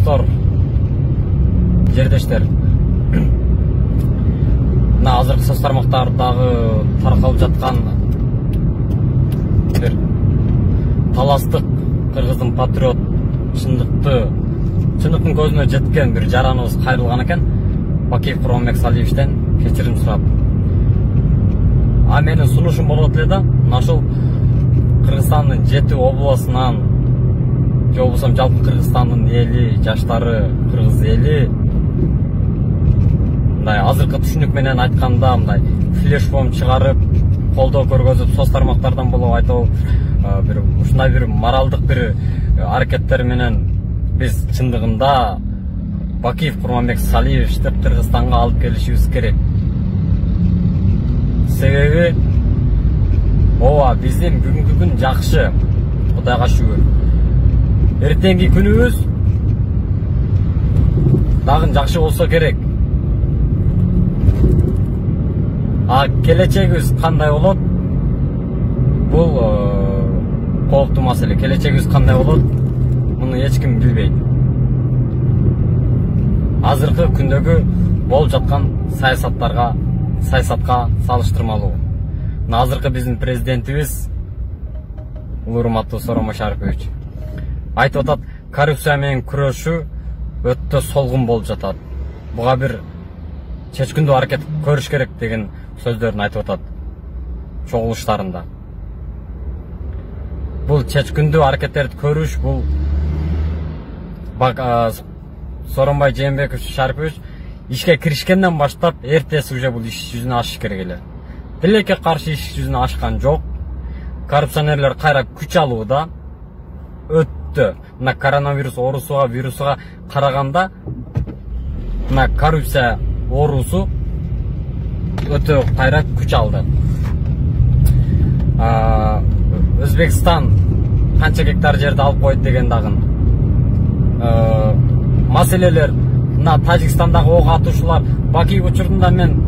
достор, жердештер. Мына азыркы соц тармактардагы таркалып жаткан бир таластык кыргыздын патриот чындыктын көзүнө жеткен бир жараныбыз кайрылган экен. Бакиев Курманбек Салиевичтен кечирим сурап. А менин сунушум болот эле да, ошол Кыргызстандын 7 областынан, же болбосо жалпы Кыргызстандын эли, жаштары, кыргыз эли мындай азыркы түшүнүк менен айтканда мындай флешмоб чыгарып, колдоо көргөзүп, соц тармактардан болуп айтып, бир ушундай бир моралдык бир аракеттер менен биз чындыгында Бакиев Курманбек Салиевичти Кыргызстанга алып келишибиз керек. Себеби ооба биздин бүгүнкү күн жакшы, Кудайга шүгүр. Эртеңки күнүбүз дагы жакшы болсо керек. А келечегибиз кандай болот? Бул кооптуу маселе. Келечегибиз кандай болот? Муну эч ким билбейт. Азыркы күндөгү болуп жаткан саясатка салыштырмалуу. Азыркы биздин президентибиз урматтуу Сооронбай Шарыпович айтып атат, коррупция менен күрөшүү өтө солгун болуп жатат. Буга бир чечкиндүү аракет көрүш керек деген сөздөрүн айтып атат чогулуштарында. Бул чечкиндүү аракеттерди көрүш, бул Сооронбай Жээнбекович Шарыпович ишке киришкенден баштап эртеси уже бул иш жүзүнө ашыш керек эле. Тилекке каршы иш жүзүнө ашкан жок. Коррупционерлер кайра күч алууда өттү. Мына коронавирус вирусуга караганда мына коррупция оорусу өтө кайра күч алды. Өзбекстан канча гектар жерди алып койду деген дагы маселелер. Мына Тажикстандагы ок атуучулар Бакиев учурунда мен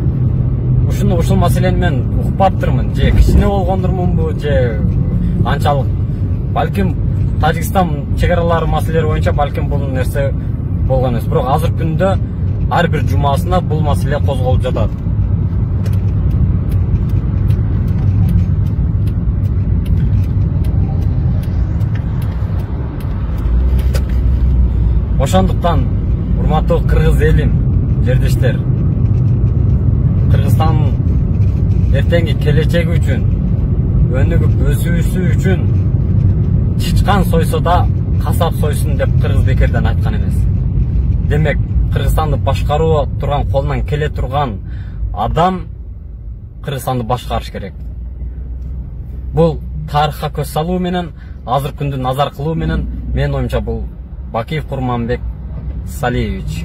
ушул маселени мен укпаптырмын, же кичине болгондурмунбу, же анчалык. Балким Тажикстан чегаралары маселелери боюнча балким бул нерсе болгон эмес. Бирок азыркы күндө ар бир жумасына бул маселе козголуп жатат. Ошондуктан урматтуу кыргыз элим, жердештер, Кыргызстандын эртеңки келечеги үчүн, өнүгүп өсүүсү үчүн чычкан сойсо да касап сойсун деп кыргыз бекерден айткан эмес. Демек, Кыргызстанды башкаруу турган, колунан келе турган адам Кыргызстанды башкарыш керек. Бул тарыхка көз салуу менен, азыркы күндү назар кылуу менен, менин оюмча бул Бакиев Курманбек Салиевич.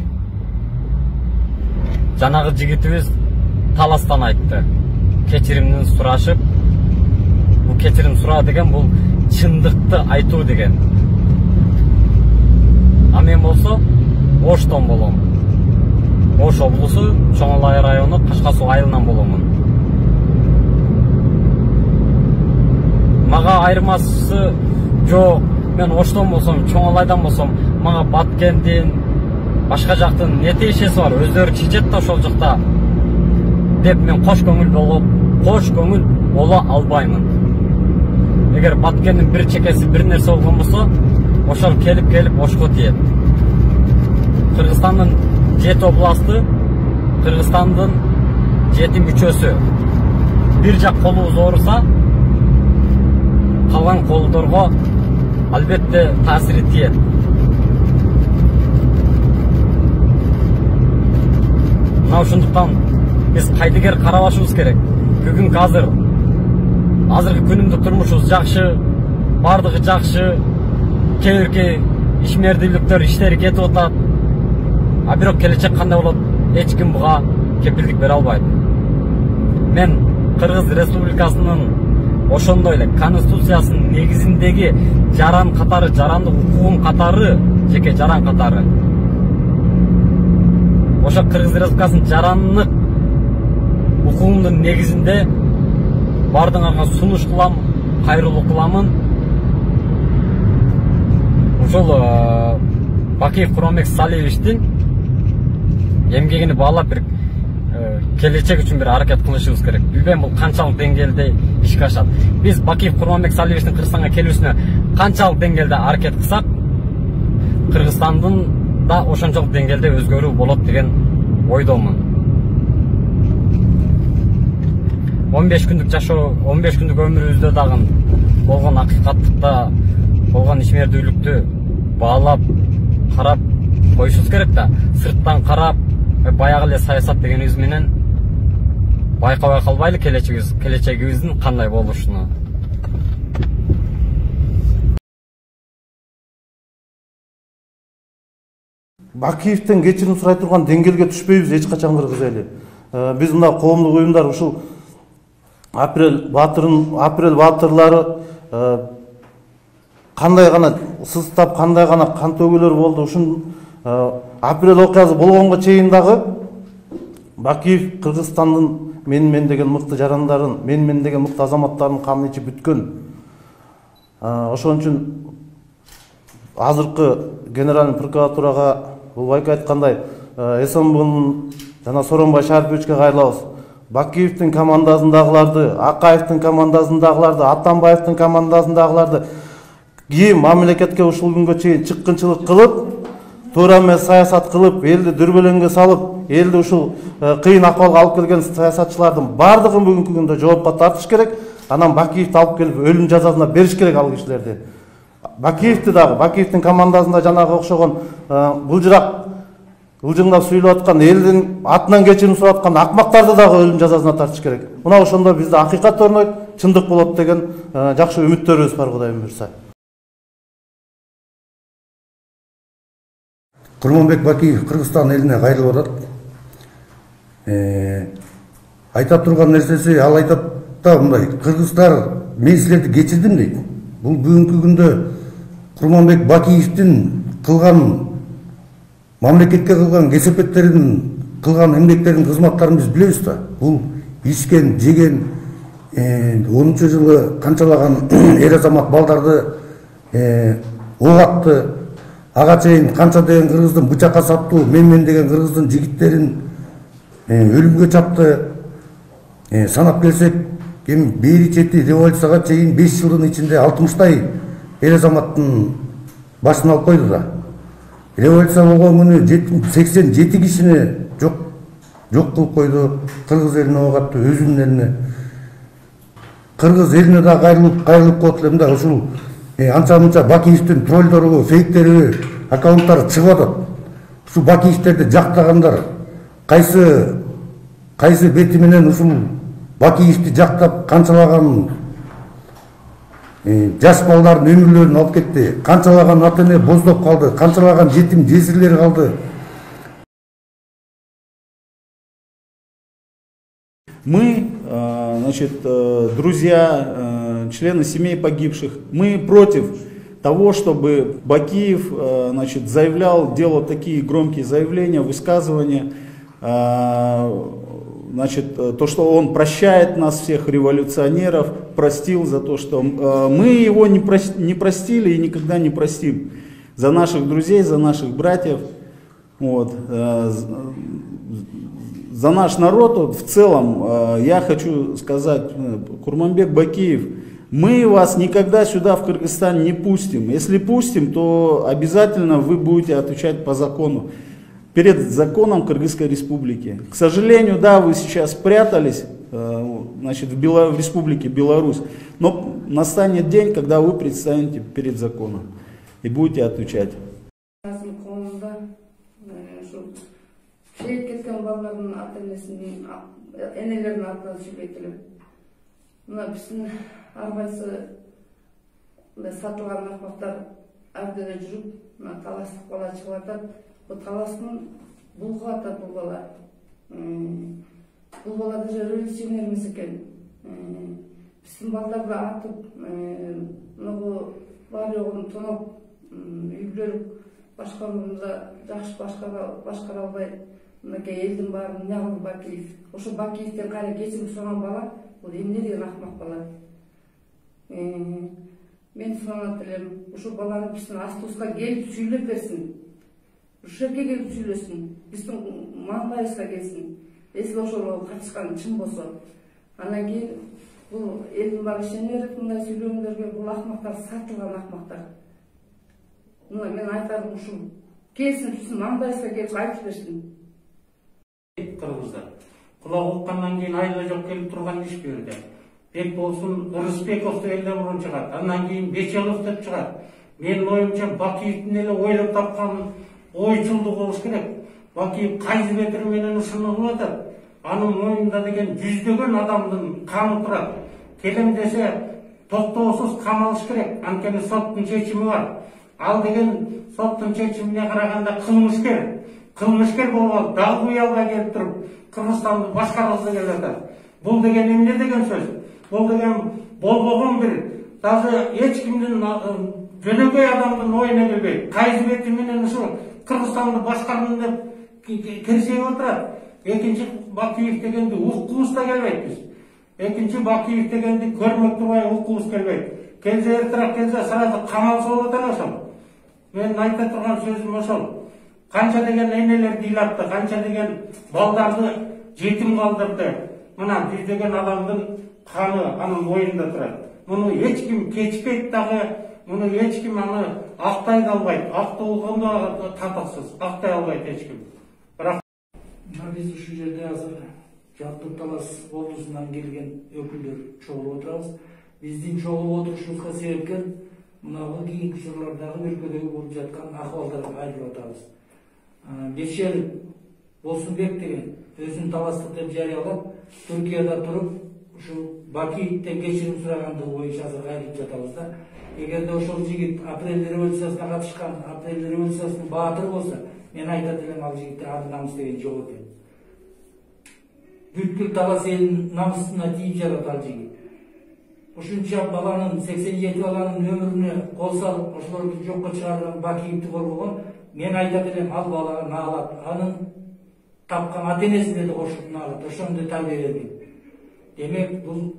Жанагы жигитибиз таластан айтты. Кечиримдин сурашып, бул кечирим сураа деген бул чындыкты айтуу деген. А мен болсо Оштон болом. Ош облусу, Чоң Алай району, Кашка Суу айылынан боломун. Мага айырмасы жок. Мен Оштон болсом, Чоң Алайдан болсом, мага Баткендин, башка жактын не тиешеси бар, өздөрү чечет да ошол жакта деп мен кош көңүл боло албаймын. Эгер Баткендин бир чекеси бир нерсе болгон болсо, ошол келип Ошко тиет. Кыргызстандын 7 областы, Кыргызстандын 7 мүчөсү. Бир жак колубуз ооруса, калган колдорго албетте таасири тиет. Мына ошондуктан биз кайдыгер карабашыбыз керек. Бүгүнкү азыркы күнүмдүк турмушубуз жакшы, бардыгы жакшы, кээ бирки ишмердүүлүктөр иштери кетип атат. А бирок келечек кандай болот, эч ким буга кепилдик бере албайт. Мен Кыргыз Республикасынын ошондой эле Конституциясынын негизиндеги жаран катары, жарандык укугун катары, жеке жаран катары, ошо Кыргыз Республикасынын жарандык укугунун негизинде бардыңарга сунуш кылам, кайрылуу кыламын. Ошол Бакиев Курманбек Салиевичтин эмгегини баалап бир келечек үчүн бир аракет кылышыбыз керек. Билбейм бул канчалык деңгээлде ишке ашат. Биз Бакиев Курманбек Салиевичтин Кыргызстанга келүүсүнө канчалык деңгээлде аракет кылсак, Кыргызстандын да ошончолук деңгээлде өзгөрүү болот деген ойдомун. 15 күндүк жашоо, 15 күндүк өмүрүбүздө дагы болгон акыйкаттыкта болгон ишмердүүлүктү баалап, карап коюшубуз керек да. Сырттан карап, баягы эле саясат дегенибиз менен байкабай калбайлы келечегибиздин кандай болушуну. Бакиевден кечирим сурай турган деңгээлге түшпөйбүз эч качан кыргыз эли. Биз мына коомдук уюмдар ушул апрель баатырлары кандай гана сызтап, кандай гана кан төгүүлөр болду. Ушун апрель окуясы болгонго чейин дагы Бакиев Кыргызстандын мен деген мыкты жарандарын, мен деген мыкты азаматтарын канын ичип бүткөн. Ошон үчүн азыркы генеральный прокуратурага Булбайка айткандай СМБнын жана Сооронбай Шариповичке кайрылабыз. Бакиевдин командасындагыларды, Акаевдин командасындагыларды, Атамбаевдин командасындагыларды кийин мамлекетке ушул күнгө чейин чыккынчылык кылып, туура эмес саясат кылып, элди дүрбөлөңгө салып, элди ушул кыйын акыбалга алып келген саясатчылардын бардыгын бүгүнкү күндө жоопко тартыш керек. Анан Бакиевди алып келип өлүм жазасына бериш керек ал кишилерди. Бакиевди дагы, Бакиевдин командасында жанагы окшогон былжырак ылжыңдап сүйлөп аткан, элдин атынан кечирим сурап аткан акмактарды дагы өлүм жазасына тартыш керек. Мына ошондо бизде акыйкат орнойт, чындык болот деген жакшы үмүттөрүбүз бар, Кудайым буйрса. Курманбек Бакиев Кыргызстан элине кайрылып атат. Айта турган нерсеси, ал айтат да мындай: кыргыздар мен силерди кечирдим дейт. Бул бүгүнкү күндө Курманбек Бакиевдин кылган мамлекетке кылган кесепеттерин, кылган эмгектерин, кызматтарын биз билебиз да. Бул ичкен, жеген, 10-жылы канчалаган эр азамат балдарды ок атты, ага чейин канча деген кыргыздын бычакка саптуу, мен деген кыргыздын жигиттерин өлүмгө чапты. Санап келсек, бери чети революцияга чейин 5 жылдын ичинде 60-тай эр азаматтын башын алып койду да. Революция болгон күнү 87 кишини жок кылып койду. Кыргыз элине ок атты, өзүнүн элине. Кыргыз элине да кайрылып коет элем да. Ушул анча-мынча Бакиевдин троллдору, фейктери, аккаунттары чыгып атат. Ушул Бакиевдерди жактагандар кайсы бети менен ушул Бакиевди жактап канчалаган жаш балдардын өмүрлөрүн алып кетти, канчалаган ата-эне боздоп калды, канчалаган жетим жесирлер калды. Мы, значит, друзья, члены семей погибших, мы против того, чтобы Бакиев, значит, заявлял, делал такие громкие заявления, высказывания, значит, то, что он прощает нас всех революционеров, простил за то, что мы его не простили и никогда не простим. За наших друзей, за наших братьев, вот, за наш народ вот, в целом, я хочу сказать, Курманбек Бакиев, мы вас никогда сюда в Кыргызстан не пустим. Если пустим, то обязательно вы будете отвечать по закону. Перед законом Кыргызской Республики. К сожалению, да, вы сейчас спрятались, значит, в Республике Беларусь, но настанет день, когда вы предстанете перед законом и будете отвечать. Bu таластын булга атат бул бала. Бул бала даже революционер эмес экен. Биздин балдарды атып, могу бар жогун тоноп, үйлөр башкарууда жакшы башкара албай, мынакей элдин баарын нягыл Бакиев. Ошо Бакиевден кайра кечирим сураган бала, бул эмне деген акмак бала. Мен суранат элем, ушул баланы биздин астыбызга келип сүйлөп берсин. ушул жерге келип сүйлөсүн, биздин маңдайыбызга келсин. Эсил ошол катышкан чын болсо, анан кийин бул элдин баары ишене берет мындай сүйлөгөндөргө. Бул акмактар, сатылган акмактар. Мына мен айтарым ушул. Келсин, биздин маңдайыбызга келип айтып берсин. Кыргыздар кулак уккандан кийин айла жок келип турган иш бу жерде. Бек болсун Рысбековду элден мурун чыгат, андан кийин Бечелов деп чыгат. Менин оюмча Бакиевдин эле ойлоп тапкан ойчулдугу болуш керек. Бакиев кайсы бетир менен ушуну кылып атат. Анын мойнунда деген жүздөгөн адамдын каны турат. Келем десе токтоосуз камалыш керек. Анткени соттун чечими бар. Ал деген соттун чечимине караганда кылмышкер болгон дагы уялга келип туруп Кыргызстанды башкаргысы келип атат. Бул деген эмне деген сөз? Бул деген болбогон бир даже эч кимдин жөнөкөй адамдын оюна келбейт. Кайсы бети менен ушул Кыргызстанды башкардым деп керсейип отурат. Экинчи Бакиев дегенди уккубуз да келбейт биз. Экинчи Бакиев дегенди көрмөк турбай уккубуз келбейт. Келсе эртерээк келсе сразу камалса болот эле ошол. Мен айта турган сөзүм ошол. Канча деген энелерди ыйлатты, канча деген балдарды жетим калдырды. Мына жүздөгөн адамдын каны анын мойнунда турат. Муну эч ким кечпейт дагы, муну эч ким аны актай да албайт. Актоолгондо татыксыз, актай албайт эч ким. Бирок биз ушул жерде азыр Жалтыр талас болуусунан келген өкүлдөр чогулуп отурабыз. Биздин чогулуп отурушубузга себепкер мына кийинки учурлардагы өлкөдөгү болуп жаткан акыбалдарга айтып атабыз. Бешелов Болсунбек деген өзүн таластык деп жарыялап, Түркияда туруп, ушул Бакиевден кечирим сурагандыгы боюнча азыр айтып жатабыз да. Эгерде ошол жигит апрель революциясына катышкан, апрель революциясынын баатыры болсо, мен айтат элем ал жигитте ар намыс деген жок экен. Бүткүл талас элдин намысына тийип жатат ал жигит. Ушунча баланын 87 баланын өмүрүнө кол салып, ошолорду жокко чыгарган Бакиевди коргогон, мен айтат элем ал баланы наалат, анын тапкан ата-энесине да кошуп наалат, ошондой тарбиеленген. Демек бул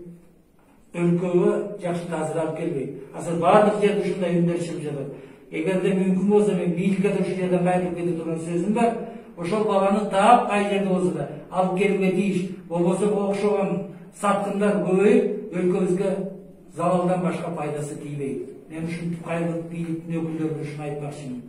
өлкөгө жакшы таасир алып келбейт. Азыр баардык жерде ушундай үндөр чыгып жатат. Эгерде мүмкүн болсо мен бийликке да ушул жерден кайтып кете турган сөзүм бар. Ошол баланы таап кай жерде болсо да алып келүүгө тийиш. Болбосо буга окшогон саткындар көбөйүп, өлкөбүзгө залалдан башка пайдасы тийбейт. Мен ушинтип кайрылып бийликтин өкүлдөрүнө ушуну айтмакчымын.